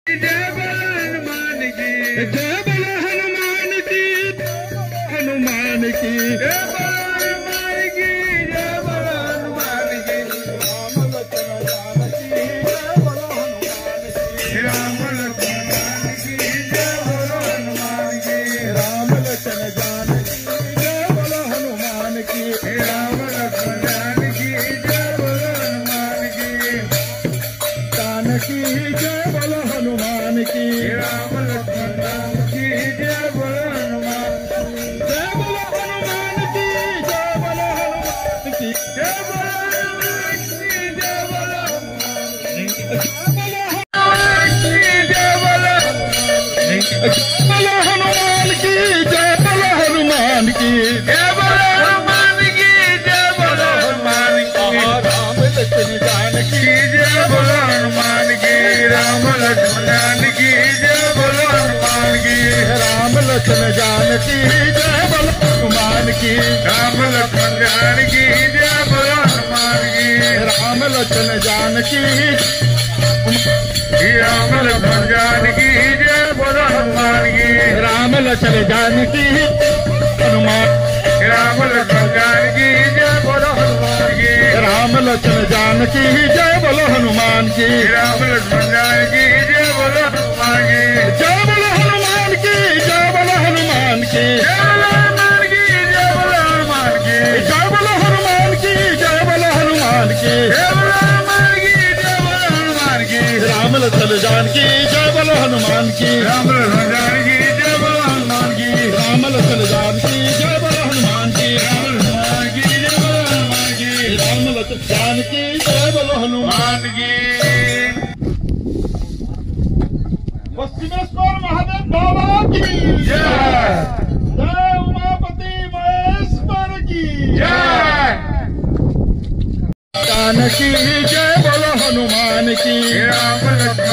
जय बोलो हनुमान की, जय बोलो हनुमान की, हनुमान की जय बोलो हनुमान की, जय बोलो हनुमान की। राम लक्ष्मण जानकी जय बोलो हनुमान की, राम लक्ष्मण जानकी जय बोलो हनुमान की, राम लक्ष्मण जानकी जय बोलो हनुमान की, जानकी जय बोलो हनुमान की, राम लक्ष्मण जानकी जय बोलो हनुमान, जय बोलो हनुमान की, जय बोलो हनुमान की, जय बोलो हनुमान की, जय बोलो बोलो हनुमान की, जय बोलो हनुमान की, जय बोलो हनुमान की, जय बोलो हनुमान की, राम लक्ष्मण जानकी जय बोलो हनुमान की, राम लक्ष्मण जानकी जय बोलो हनुमान की, राम लक्ष्मण जानकी जय बोलो हनुमान की, राम लक्ष्मण जानकी जय बोलो हनुमान की, राम लक्ष्मण जानकी, राम लक्ष्मण जानकी जय बोलो हनुमान की, राम लक्ष्मण जानकी हनुमान, राम लक्ष्मण जानकी जय बोलो हनुमान की, राम लक्ष्मण जानकी जय बोलो हनुमान की, राम लक्ष्मण जानकी जय बोलो हनुमान की, जय बोलो हनुमान की, जय बोलो हनुमान की, जय बोलो हनुमान की, जय बोलो हनुमान की, जय बोलो हनुमान की, जय बोलो हनुमान की, जय बोलो हनुमान की, जय बोलो हनुमान की, राम लक्ष्मण जानकी जय बोलो हनुमान की, राम लक्ष्मण जानकी जय बोलो हनुमान की, राम लक्ष्मण जानकी जय बोलो हनुमान की, राम लक्ष्मण की जय बोलो हनुमान की, राम लक्ष्मण जानकी जय बोलो हनुमान की। पश्चिमेश्वर महादेव बाबा की जय, जय उमापति महेश्वर की जय, जानकी जय बोलो हनुमान की, राम लक्ष्मण